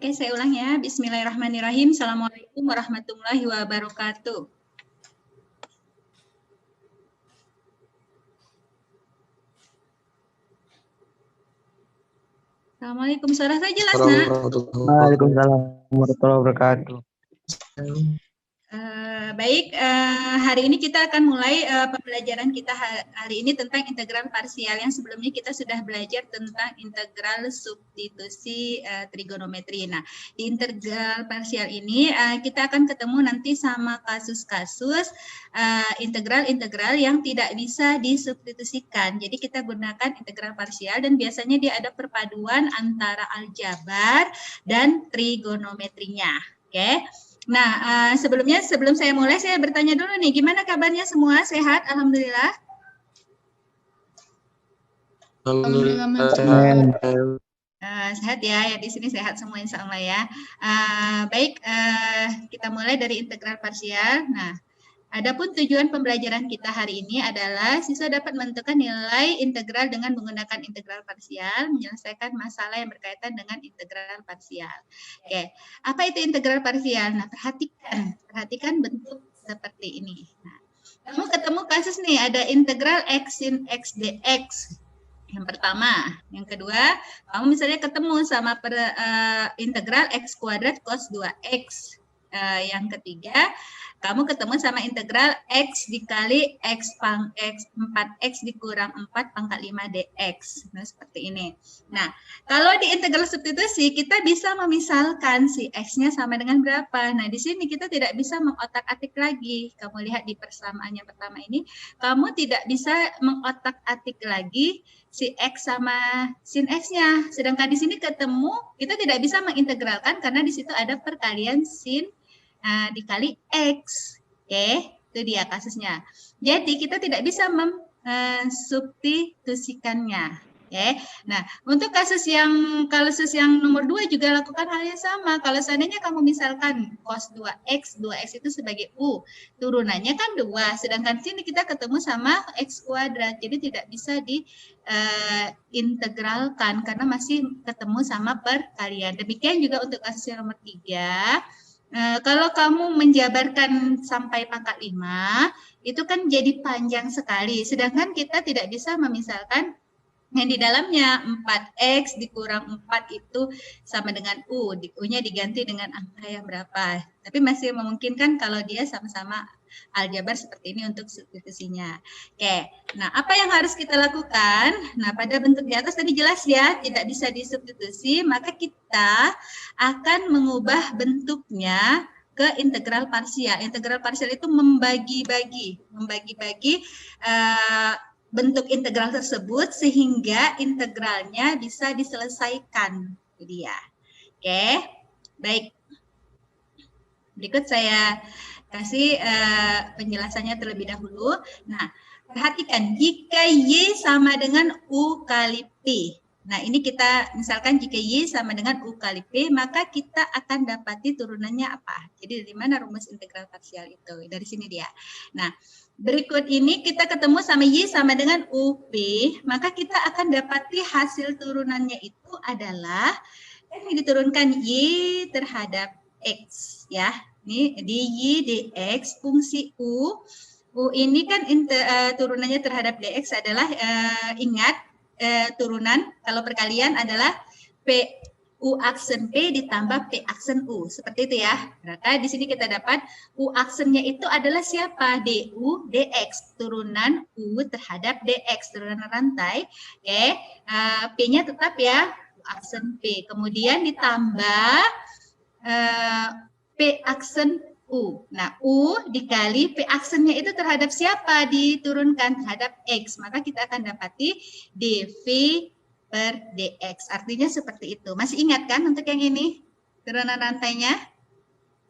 Oke, saya ulang ya. Bismillahirrahmanirrahim. Assalamualaikum warahmatullahi wabarakatuh. Assalamualaikum, suara saya jelas, Nak? Waalaikumsalam warahmatullahi wabarakatuh. Baik, hari ini kita akan mulai pembelajaran kita hari ini tentang integral parsial. Yang sebelumnya kita sudah belajar tentang integral substitusi trigonometri. Nah, di integral parsial ini kita akan ketemu nanti sama kasus-kasus integral-integral yang tidak bisa disubstitusikan. Jadi kita gunakan integral parsial dan biasanya dia ada perpaduan antara aljabar dan trigonometrinya. Oke. Nah, sebelum saya mulai, saya bertanya dulu nih, gimana kabarnya semua? Sehat? Alhamdulillah. Sehat ya, di sini sehat semua insya Allah ya. Baik, kita mulai dari integral parsial. Nah, adapun tujuan pembelajaran kita hari ini adalah siswa dapat menentukan nilai integral dengan menggunakan integral parsial, menyelesaikan masalah yang berkaitan dengan integral parsial. Oke, apa itu integral parsial? Nah, perhatikan bentuk seperti ini. Nah, kamu ketemu kasus nih, ada integral x sin x dx. Yang pertama, yang kedua, kamu misalnya ketemu sama integral x kuadrat cos 2x. Yang ketiga, kamu ketemu sama integral x dikali x 4x dikurang 4 pangkat 5 dx. Nah, seperti ini. Nah, kalau di integral substitusi, kita bisa memisalkan si x-nya sama dengan berapa. Nah, di sini kita tidak bisa mengotak-atik lagi. Kamu lihat di persamaan yang pertama ini, kamu tidak bisa mengotak-atik lagi si x sama sin x-nya. Sedangkan di sini ketemu, kita tidak bisa mengintegralkan karena di situ ada perkalian sin dikali x. Oke, itu dia kasusnya. Jadi kita tidak bisa mensubstitusikannya. Oke. Nah, untuk kasus yang nomor 2 juga lakukan hal yang sama. Kalau seandainya kamu misalkan cos 2x itu sebagai u, turunannya kan 2, sedangkan sini kita ketemu sama x kuadrat. Jadi tidak bisa diintegralkan karena masih ketemu sama perkalian. Demikian juga untuk kasus yang nomor 3. Kalau kamu menjabarkan sampai pangkat 5, itu kan jadi panjang sekali. Sedangkan kita tidak bisa memisalkan yang di dalamnya 4x dikurang 4 itu sama dengan u. U-nya diganti dengan angka yang berapa. Tapi masih memungkinkan kalau dia sama-sama aljabar seperti ini untuk substitusinya. Oke, nah apa yang harus kita lakukan? Nah, pada bentuk di atas tadi jelas ya, tidak bisa disubstitusi, maka kita akan mengubah bentuknya ke integral parsial. Integral parsial itu membagi-bagi bentuk integral tersebut sehingga integralnya bisa diselesaikan. Itu dia. Oke, baik. Berikut saya kasih penjelasannya terlebih dahulu. Nah, perhatikan jika Y sama dengan U kali P. Nah, ini kita misalkan jika Y sama dengan U kali P, maka kita akan dapati turunannya apa. Jadi dari mana rumus integral parsial itu? Dari sini dia. Nah, berikut ini kita ketemu sama Y sama dengan UP, maka kita akan dapati hasil turunannya itu adalah yang diturunkan Y terhadap X ya. Ini dy dx fungsi u ini kan turunannya terhadap dx adalah ingat turunan kalau perkalian adalah p u aksen p ditambah p aksen u, seperti itu ya. Maka di sini kita dapat u aksennya itu adalah siapa? Du dx, turunan u terhadap dx, turunan rantai. Oke, p-nya tetap ya u aksen p, kemudian ditambah P aksen U. Nah, U dikali P aksennya itu terhadap siapa? Diturunkan terhadap X. Maka kita akan dapati dV per dx. Artinya seperti itu. Masih ingat kan untuk yang ini? Turunan rantainya?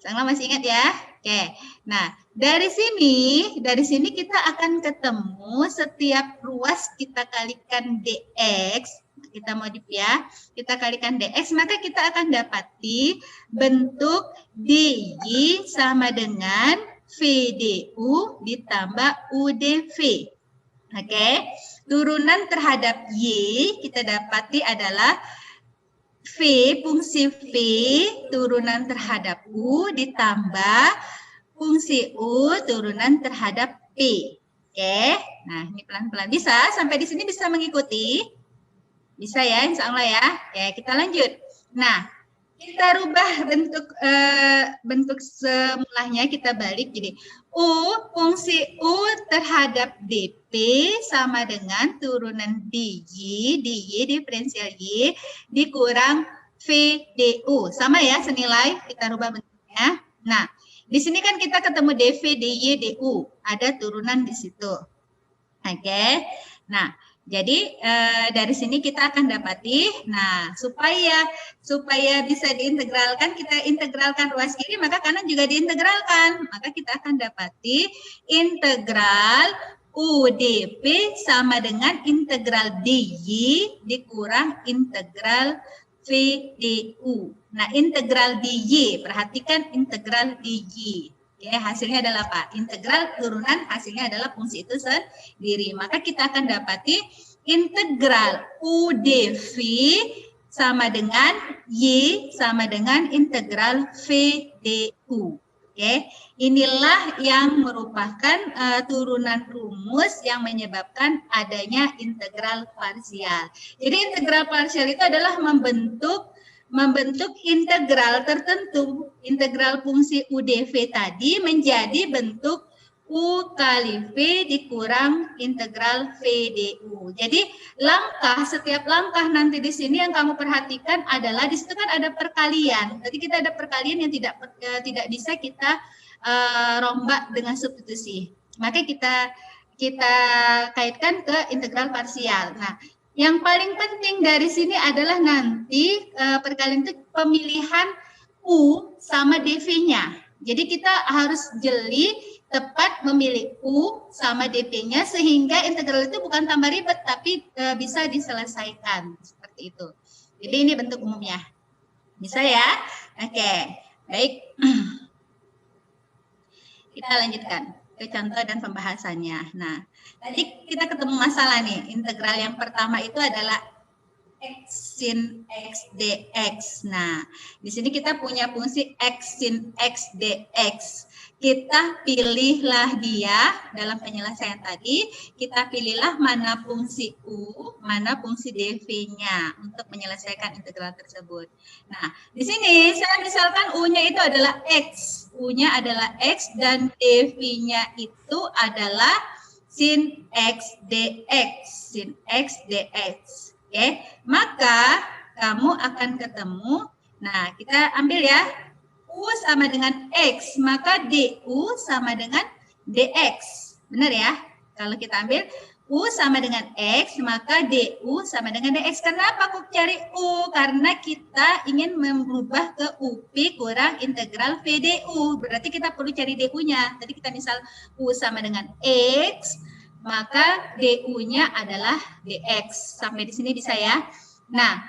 Sama masih ingat ya? Oke. Nah, dari sini kita akan ketemu setiap ruas kita kalikan dx. Kita modif ya, kita kalikan dx, maka kita akan dapati bentuk dy sama dengan vdu ditambah udv. Oke, turunan terhadap y kita dapati adalah V, fungsi V turunan terhadap U ditambah fungsi U turunan terhadap P. Oke, nah ini pelan-pelan. Bisa? Sampai di sini bisa mengikuti? Bisa ya, insya Allah ya. Oke, kita lanjut. Nah, kita rubah bentuk semulanya, kita balik jadi fungsi U terhadap DP sama dengan turunan DY diferensial Y dikurang VDU. Sama ya senilai, kita rubah bentuknya. Nah, di sini kan kita ketemu DV, DY, DU. Ada turunan di situ. Oke. Nah, jadi dari sini kita akan dapati, nah supaya bisa diintegralkan, kita integralkan ruas kiri, maka kanan juga diintegralkan. Maka kita akan dapati integral UDP sama dengan integral DY dikurang integral VDU. Nah, integral DY, perhatikan integral DY. Ya, hasilnya adalah apa? Integral turunan hasilnya adalah fungsi itu sendiri. Maka kita akan dapati integral UDV sama dengan Y sama dengan integral VDU. Oke, inilah yang merupakan turunan rumus yang menyebabkan adanya integral parsial. Jadi integral parsial itu adalah membentuk integral tertentu, integral fungsi UDV tadi menjadi bentuk U kali V dikurang integral VDU. Jadi setiap langkah nanti di sini yang kamu perhatikan adalah di situ kan ada perkalian. Jadi kita ada perkalian yang tidak bisa kita rombak dengan substitusi. Maka kita kaitkan ke integral parsial. Nah, yang paling penting dari sini adalah nanti perkalian itu pemilihan U sama DV-nya. Jadi kita harus jeli tepat memilih U sama DP-nya sehingga integral itu bukan tambah ribet tapi bisa diselesaikan seperti itu. Jadi ini bentuk umumnya. Bisa ya? Oke, baik. Kita lanjutkan ke contoh dan pembahasannya. Nah, tadi kita ketemu masalah nih. Integral yang pertama itu adalah X sin X dx. Nah, di sini kita punya fungsi X sin X dx. Kita pilihlah dia dalam penyelesaian tadi. Kita pilihlah mana fungsi U, mana fungsi dv-nya untuk menyelesaikan integral tersebut. Nah, di sini saya misalkan U-nya itu adalah X. U-nya adalah X dan dv-nya itu adalah sin X dx. Sin X dx. Oke, maka kamu akan ketemu, nah kita ambil ya, U sama dengan X, maka DU sama dengan DX. Benar ya? Kalau kita ambil U sama dengan X, maka DU sama dengan DX. Kenapa aku cari U? Karena kita ingin merubah ke UP kurang integral VDU. Berarti kita perlu cari DU-nya. Tadi kita misal U sama dengan X, maka DU-nya adalah DX. Sampai di sini bisa ya. Nah,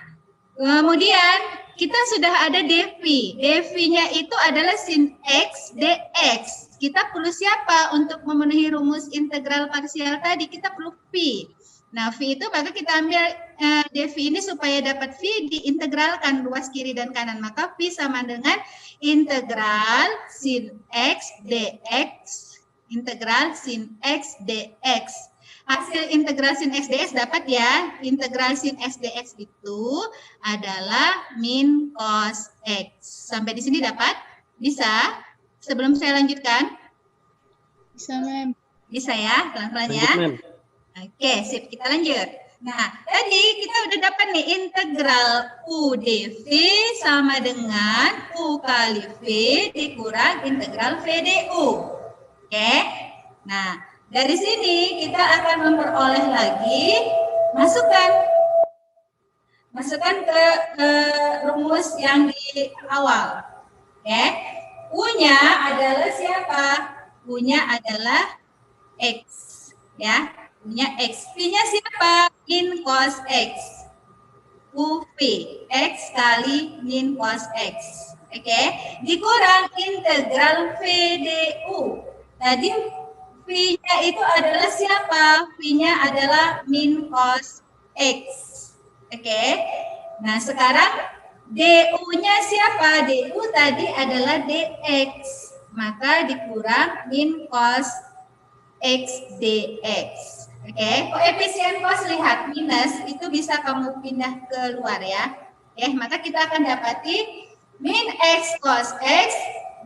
kemudian kita sudah ada DV. DV-nya itu adalah sin X DX. Kita perlu siapa untuk memenuhi rumus integral parsial tadi? Kita perlu V. Nah, V itu maka kita ambil DV ini supaya dapat V diintegralkan luas kiri dan kanan. Maka V sama dengan integral sin X DX. Integral sin X dx. Hasil integral sin X dx dapat ya. Integral sin X dx itu adalah min cos X. Sampai di sini dapat? Bisa? Sebelum saya lanjutkan? Bisa, Mem. Bisa ya? Pelan-pelan ya? Oke, sip. Kita lanjut. Nah, tadi kita udah dapat nih integral U dv sama dengan U kali V dikurang integral VDU. Oke, nah dari sini kita akan memperoleh lagi masukkan ke rumus yang di awal. Oke, U-nya adalah siapa? U-nya adalah X, ya. U-nya X. V-nya siapa? Min cos X. UV X kali min cos X. Oke, dikurang integral VDU. Tadi V-nya itu adalah siapa? V-nya adalah min cos X. Oke. Nah, sekarang DU-nya siapa? DU tadi adalah DX. Maka dikurang min cos X dx. Oke, koefisien cos lihat minus itu bisa kamu pindah keluar ya. Oke, maka kita akan dapati min X cos X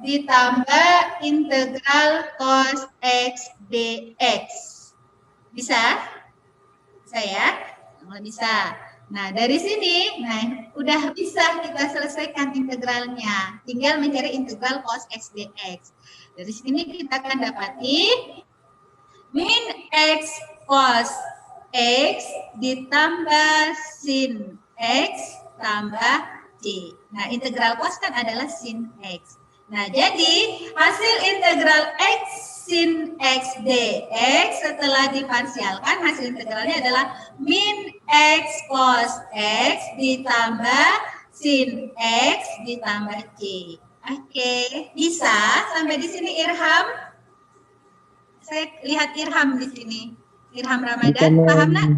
ditambah integral cos X dx. Bisa? Bisa ya? Kalau bisa. Nah, dari sini, udah bisa kita selesaikan integralnya. Tinggal mencari integral cos X dx. Dari sini kita akan dapati min X cos X ditambah sin X tambah C. Nah, integral cos kan adalah sin X. Nah, jadi hasil integral X sin X dx setelah diparsialkan, hasil integralnya adalah min X cos X ditambah sin X ditambah C. Oke, bisa sampai di sini Irham? Saya lihat Irham di sini. Irham Ramadan, paham nak?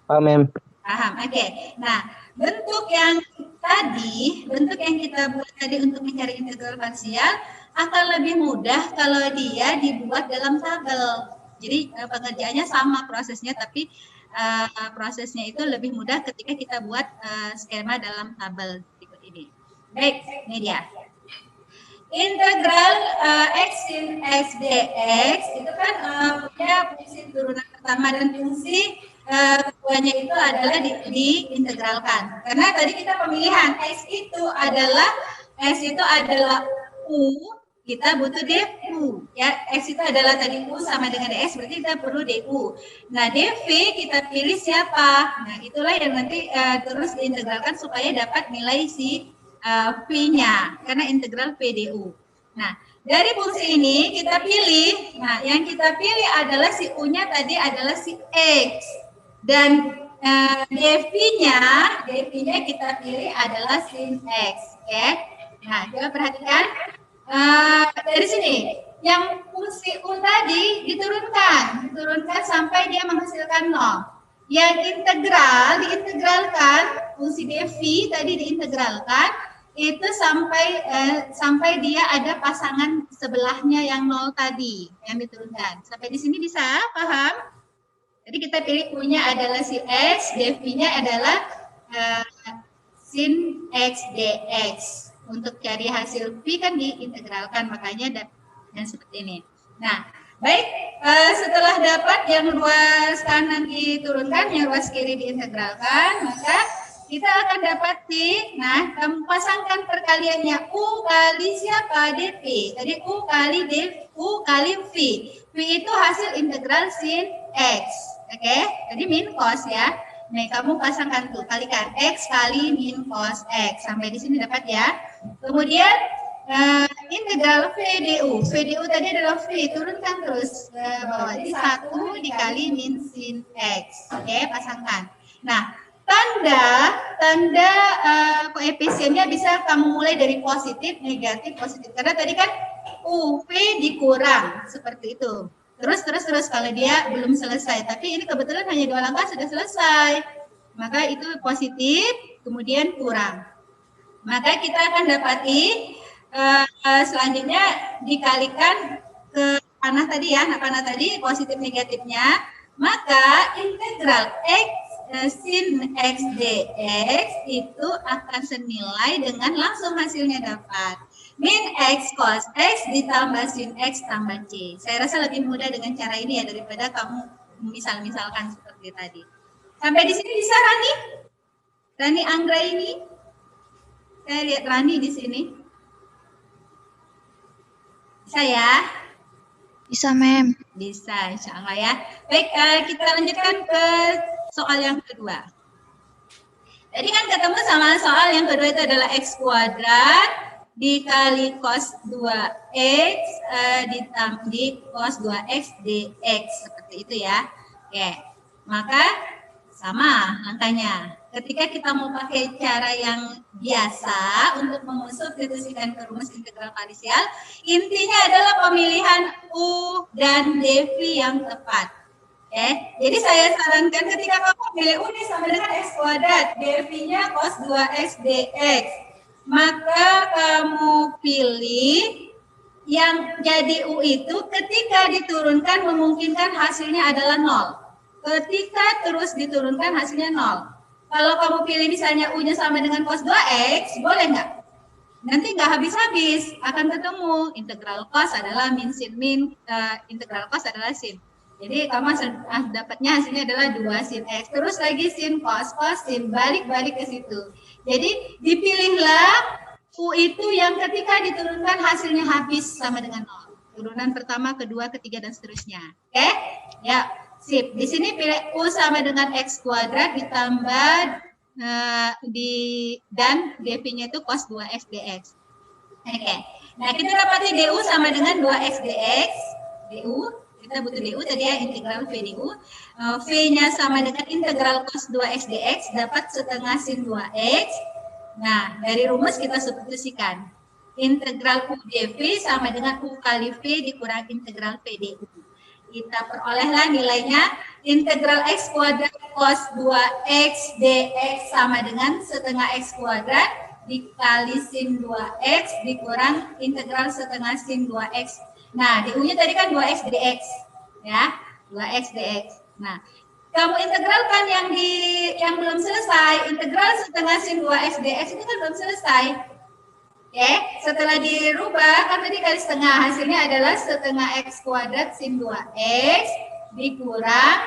Paham, Mem. Paham, oke. Nah, bentuk yang kita buat tadi untuk mencari integral parsial akan lebih mudah kalau dia dibuat dalam tabel. Jadi pengerjaannya sama prosesnya, tapi prosesnya itu lebih mudah ketika kita buat skema dalam tabel berikut ini. Baik, ini dia. Integral X sin X dx itu kan punya fungsi turunan pertama dan fungsi keduanya itu adalah diintegralkan. Karena tadi kita pemilihan X itu adalah U, kita butuh DU. Ya, X itu adalah tadi U sama dengan DX, berarti kita perlu DU. Nah, DV kita pilih siapa? Nah, itulah yang nanti terus diintegralkan supaya dapat nilai si V-nya, karena integral PDU. Nah, dari fungsi ini kita pilih, nah yang kita pilih adalah si U-nya tadi adalah si X. Dan DV-nya kita pilih adalah sin X. Oke? Nah, coba perhatikan. Dari sini, yang fungsi U tadi diturunkan sampai dia menghasilkan 0. Yang diintegralkan, fungsi dv tadi diintegralkan, itu sampai dia ada pasangan sebelahnya yang 0 tadi, yang diturunkan. Sampai di sini bisa, paham? Jadi kita pilih U-nya adalah si X, dv-nya adalah sin X dx. Untuk cari hasil V kan diintegralkan, makanya dan seperti ini. Nah, baik, setelah dapat yang ruas kanan diturunkan, yang ruas kiri diintegralkan, maka kita akan dapati, nah, kamu pasangkan perkaliannya U kali siapa? DV. Tadi U kali V. V itu hasil integral sin X. Oke, jadi min cos ya. Nah, kamu pasangkan tuh, kalikan X kali min cos X. Sampai di sini dapat ya. Kemudian integral VDU. VDU tadi adalah V, turunkan terus ke bawah. Jadi 1 dikali min sin X. Oke, pasangkan. Nah, tanda koefisiennya bisa kamu mulai dari positif, negatif, positif. Karena tadi kan UV dikurang, seperti itu. Terus kalau dia belum selesai. Tapi ini kebetulan hanya 2 langkah sudah selesai. Maka itu positif, kemudian kurang. Maka kita akan dapati selanjutnya dikalikan ke panah tadi ya, panah tadi positif negatifnya, maka integral X sin X dx itu akan senilai dengan langsung hasilnya dapat min X cos X ditambah sin X tambah C. Saya rasa lebih mudah dengan cara ini ya daripada kamu misalkan seperti tadi. Sampai di sini bisa Rani Anggra ini? Saya lihat Rani di sini. Bisa ya? Bisa, Mem. Bisa, insya Allah ya. Baik, kita lanjutkan ke soal yang kedua. Tadi kan ketemu sama soal yang kedua itu adalah X kuadrat dikali cos 2X ditambah cos 2X dx. Seperti itu ya. Oke, maka sama angkanya. Ketika kita mau pakai cara yang biasa untuk mengusutkan ke rumus integral parsial, intinya adalah pemilihan U dan dv yang tepat. Oke, jadi saya sarankan ketika kamu pilih U ini sama dengan X kuadrat, dv-nya cos 2X dx, maka kamu pilih yang jadi U itu ketika diturunkan memungkinkan hasilnya adalah 0. Ketika terus diturunkan hasilnya 0. Kalau kamu pilih misalnya U-nya sama dengan cos 2X, boleh nggak? Nanti nggak habis-habis, akan ketemu integral cos adalah min sin min, integral cos adalah sin. Jadi kamu dapatnya hasilnya adalah 2 sin X. Terus lagi sin cos, cos sin, balik-balik ke situ. Jadi dipilihlah U itu yang ketika diturunkan hasilnya habis sama dengan 0. Turunan pertama, kedua, ketiga, dan seterusnya. Oke? Ya, sip. Di sini pilih U sama dengan X kuadrat ditambah dan dv-nya itu cos 2X dx. Oke. Nah, kita dapati du sama dengan 2X dx. Du, kita butuh du tadi ya, integral V du. V-nya sama dengan integral cos 2X dx, dapat setengah sin 2X. Nah, dari rumus kita substitusikan. Integral U dv sama dengan U kali V dikurang integral V du. Kita perolehlah nilainya integral X kuadrat cos 2X dx sama dengan setengah X kuadrat dikali sin 2X dikurang integral setengah sin 2X. Nah, di U-nya tadi kan 2X dx. Ya, 2X dx. Nah, kamu integralkan yang belum selesai, integral setengah sin 2X dx itu kan belum selesai. Oke, setelah dirubah kan tadi kali setengah, hasilnya adalah setengah X kuadrat sin 2X dikurang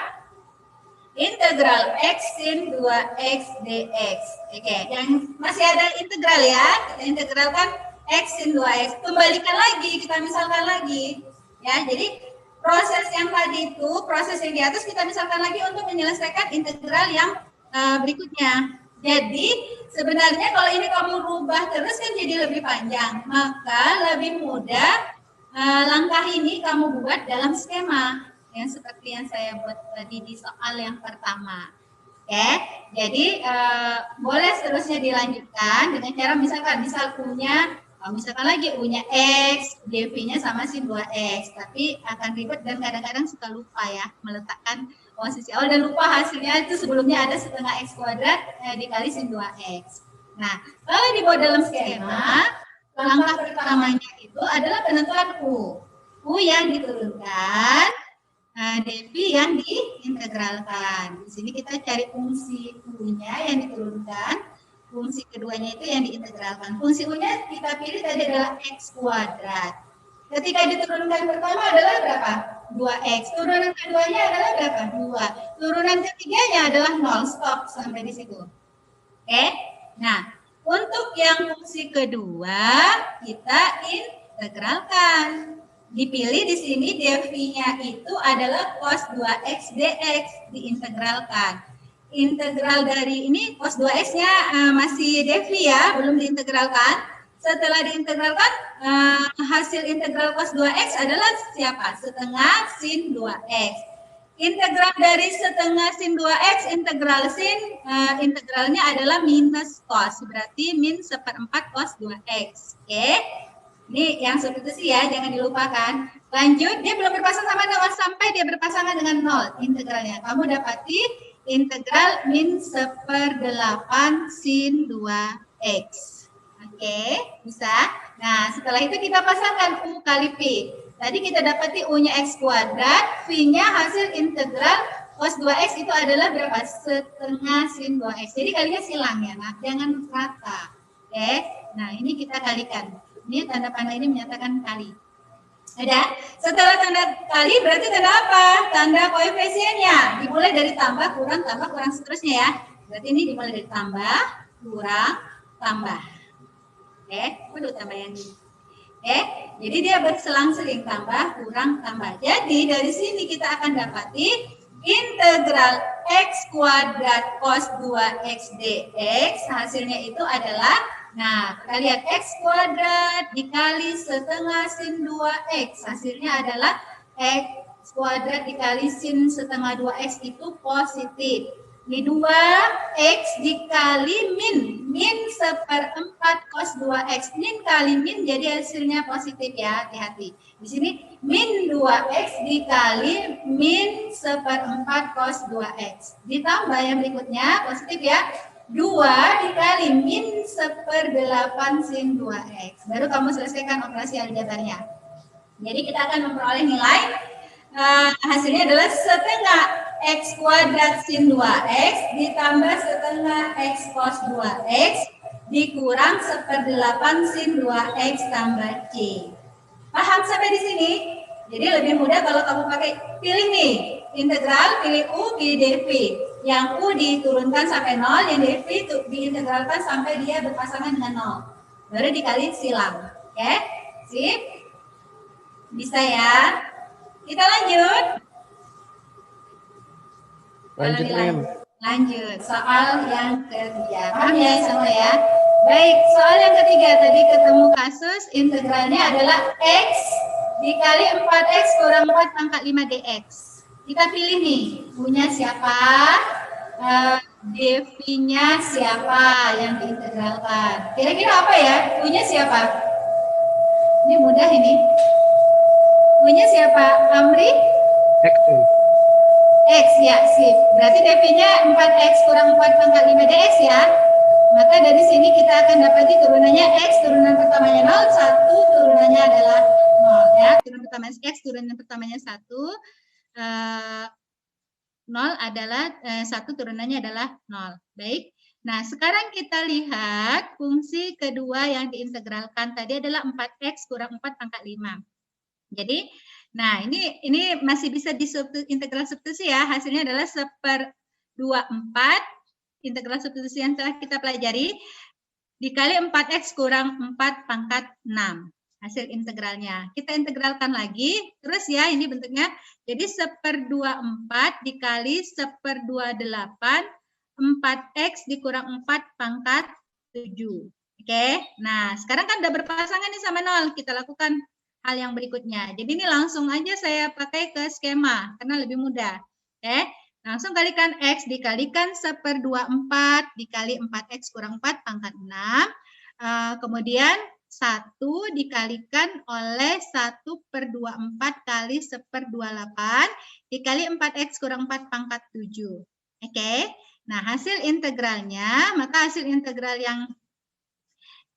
integral X sin 2X dx. Oke, yang masih ada integral ya, kita integralkan X sin 2X. Kembalikan lagi, kita misalkan lagi. Ya, jadi proses yang tadi itu, proses yang di atas kita misalkan lagi untuk menyelesaikan integral yang berikutnya. Jadi sebenarnya kalau ini kamu rubah terus kan jadi lebih panjang, maka lebih mudah langkah ini kamu buat dalam skema yang seperti yang saya buat tadi di soal yang pertama. Oke, jadi boleh seterusnya dilanjutkan dengan cara misal punya misalkan lagi U-nya X, dv-nya sama sin 2X, tapi akan ribet dan kadang-kadang suka lupa ya meletakkan posisi awal dan lupa hasilnya itu sebelumnya ada setengah X kuadrat dikali sin 2X. Nah, kalau dibuat dalam skema, langkah pertamanya itu adalah penentuan U. U yang diturunkan, dv yang diintegralkan. Di sini kita cari fungsi U-nya yang diturunkan. Fungsi keduanya itu yang diintegralkan. Fungsi U-nya kita pilih tadi adalah X kuadrat. Ketika diturunkan pertama adalah berapa? 2X. Turunan keduanya adalah berapa? 2. Turunan ketiganya adalah 0. Stop sampai di situ. Oke? Nah, untuk yang fungsi kedua, kita integralkan. Dipilih di sini dv-nya itu adalah cos 2X dx, diintegralkan. Integral dari ini cos 2X-nya masih dv ya, belum diintegralkan. Setelah diintegralkan, hasil integral cos 2X adalah siapa? Setengah sin 2X. Integral dari setengah sin 2X, integral sin, integralnya adalah minus cos. Berarti min 1/4 cos 2X. Oke? Ini yang substitusi ya, jangan dilupakan. Lanjut, dia belum berpasangan sama 0 sampai dia berpasangan dengan 0 integralnya. Kamu dapati integral min 1/8 sin 2X. Oke, bisa. Nah, setelah itu kita pasangkan U kali P. Tadi kita dapati U-nya X kuadrat, V-nya hasil integral cos 2X itu adalah berapa? Setengah sin 2X. Jadi kalinya silang ya, nah, jangan rata. Oke, nah ini kita kalikan. Ini tanda panah ini menyatakan kali. Ada? Setelah tanda kali berarti tanda apa? Tanda koefisiennya. Dimulai dari tambah, kurang, seterusnya ya. Berarti ini dimulai dari tambah, kurang, tambah. Oke, waduh tambah yang ini. Oke, jadi dia berselang-seling tambah, kurang, tambah. Jadi dari sini kita akan dapati integral X kuadrat cos 2X dx. Hasilnya itu adalah, nah, kita lihat X kuadrat dikali setengah sin 2X. Hasilnya adalah X kuadrat dikali sin setengah 2X itu positif. Ini 2x dikali min 1/4 cos 2x. Min kali min jadi hasilnya positif ya, hati-hati. Di sini min 2x dikali min 1/4 cos 2x. Ditambah yang berikutnya positif ya. 2 dikali min 1/8 sin 2x. Baru kamu selesaikan operasi aljabarnya. Jadi kita akan memperoleh nilai hasilnya adalah setengah x kuadrat sin 2x ditambah setengah x cos 2x dikurang 1/8 sin 2x tambah c. Paham sampai di sini? Jadi lebih mudah kalau kamu pakai pilih nih integral, pilih u, pilih dv. Yang u diturunkan sampai 0, yang dv itu diintegralkan sampai dia berpasangan dengan 0. Baru dikali silang. Oke? Sip? Bisa ya? Kita lanjut. Lanjut, Mem. Lanjut. Soal yang ketiga. Paham ya semua ya? Baik, soal yang ketiga tadi ketemu kasus integralnya adalah x dikali 4x kurang 4 pangkat 5 dx. Kita pilih nih, punya siapa? dv-nya siapa yang diintegralkan? Kira-kira apa ya? Punya siapa? Ini mudah ini. Punya siapa? Amri? X ya, sip. Berarti dv-nya 4x kurang 4 pangkat 5 dx ya. Maka dari sini kita akan dapati turunannya x, turunan pertamanya 0, 1, turunannya adalah 0 ya. Turunan pertama x, turunan pertamanya 1, 0 adalah 1, turunannya adalah 0. Baik. Nah, sekarang kita lihat fungsi kedua yang diintegralkan tadi adalah 4x kurang 4 pangkat 5. Jadi, nah ini masih bisa di integral substitusi ya. Hasilnya adalah 1/24 integral substitusi yang telah kita pelajari dikali 4x kurang 4 pangkat 6. Hasil integralnya. Kita integralkan lagi. Terus ya ini bentuknya. Jadi 1/24 dikali 1/28 4x dikurang 4 pangkat 7. Oke. Nah sekarang kan udah berpasangan nih sama 0. Kita lakukan hal yang berikutnya. Jadi ini langsung aja saya pakai ke skema karena lebih mudah. Oke, langsung kalikan x dikalikan 1/24 dikali 4x kurang 4 pangkat 6. Kemudian 1 dikalikan oleh 1/24 kali 1/28 dikali 4x kurang 4 pangkat 7. Oke. Nah, hasil integralnya, maka hasil integral yang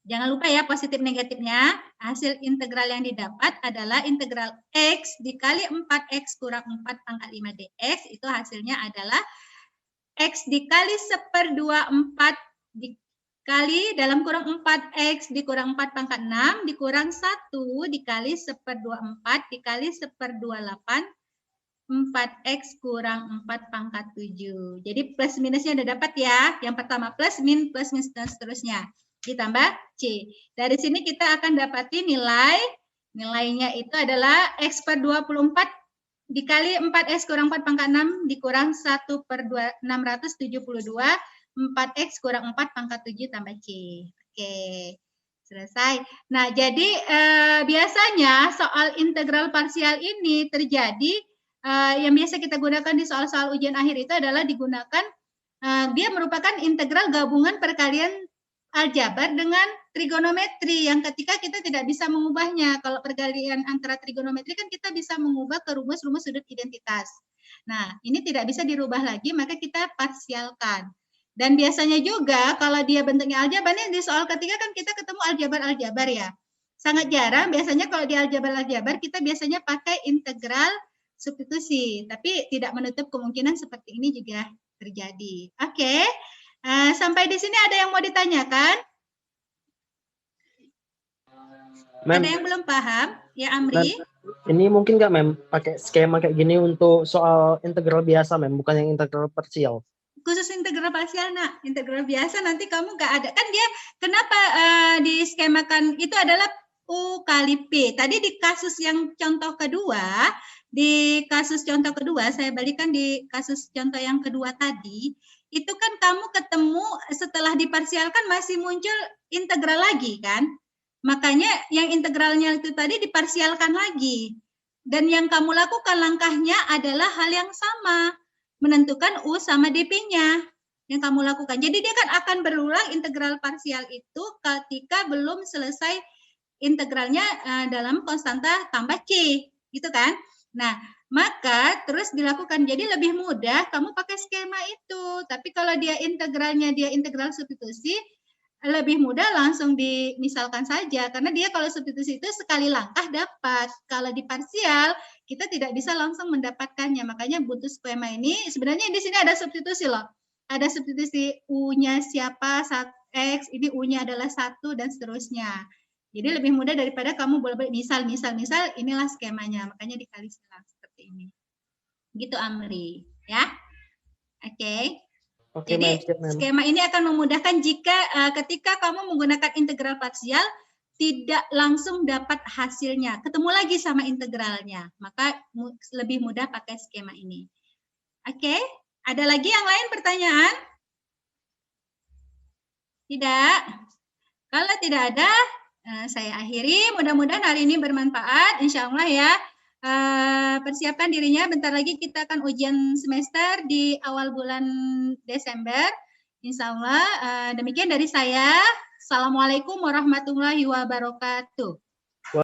jangan lupa ya positif negatifnya. Hasil integral yang didapat adalah integral x dikali 4x kurang 4 pangkat 5 dx. Itu hasilnya adalah x dikali 1/24 dikali dalam kurang 4x dikurang 4 pangkat 6 dikurang 1 dikali 1/24 dikali 1/28 4x kurang 4 pangkat 7. Jadi plus minusnya udah dapat ya. Yang pertama plus min dan seterusnya. Ditambah C. Dari sini kita akan dapati nilainya itu adalah x/24 dikali 4x kurang 4 pangkat 6 dikurang 1/672 4x kurang 4 pangkat 7 tambah C. Oke, selesai. Nah, jadi biasanya soal integral parsial ini terjadi yang biasa kita gunakan di soal-soal ujian akhir itu adalah digunakan dia merupakan integral gabungan perkalian aljabar dengan trigonometri yang ketika kita tidak bisa mengubahnya. Kalau perkalian antara trigonometri kan kita bisa mengubah ke rumus-rumus sudut identitas. Nah, ini tidak bisa dirubah lagi, maka kita parsialkan. Dan biasanya juga kalau dia bentuknya aljabar, nih di soal ketiga kan kita ketemu aljabar-aljabar ya. Sangat jarang, biasanya kalau di aljabar-aljabar kita biasanya pakai integral substitusi, tapi tidak menutup kemungkinan seperti ini juga terjadi. Oke. Sampai di sini ada yang mau ditanyakan? Ada yang belum paham? Ya, Amri? Ini mungkin nggak, Mem, pakai skema kayak gini untuk soal integral biasa, Mem, bukan yang integral parsial. Khusus integral parsial, nak. Integral biasa nanti kamu nggak ada. Kan dia, kenapa diskemakan itu adalah U kali P. Tadi di kasus yang contoh kedua, saya balikan di kasus contoh yang kedua tadi, itu kan kamu ketemu setelah diparsialkan masih muncul integral lagi kan. Makanya yang integralnya itu tadi diparsialkan lagi. Dan yang kamu lakukan langkahnya adalah hal yang sama. menentukan U sama DP-nya yang kamu lakukan. Jadi dia kan akan berulang integral parsial itu ketika belum selesai integralnya dalam konstanta tambah C, gitu kan? Nah, maka terus dilakukan. Jadi lebih mudah kamu pakai skema itu. Tapi kalau dia integralnya dia integral substitusi, lebih mudah langsung dimisalkan saja. Karena dia kalau substitusi itu sekali langkah dapat. Kalau di parsial, kita tidak bisa langsung mendapatkannya. Makanya butuh skema ini, sebenarnya di sini ada substitusi loh. Ada substitusi U-nya siapa, X, ini U-nya adalah 1, dan seterusnya. Jadi lebih mudah daripada kamu boleh misal, inilah skemanya. Makanya dikali silang seperti ini. Gitu Amri. Ya. Oke. Oke, Jadi Ma'am. skema ini akan memudahkan jika ketika kamu menggunakan integral parsial, tidak langsung dapat hasilnya. Ketemu lagi sama integralnya. Maka lebih mudah pakai skema ini. Oke. Ada lagi yang lain pertanyaan? Tidak? Kalau tidak ada, saya akhiri. Mudah-mudahan hari ini bermanfaat. Insya Allah ya. Persiapkan dirinya. Bentar lagi kita akan ujian semester di awal bulan Desember. Insya Allah. Demikian dari saya. Assalamualaikum warahmatullahi wabarakatuh.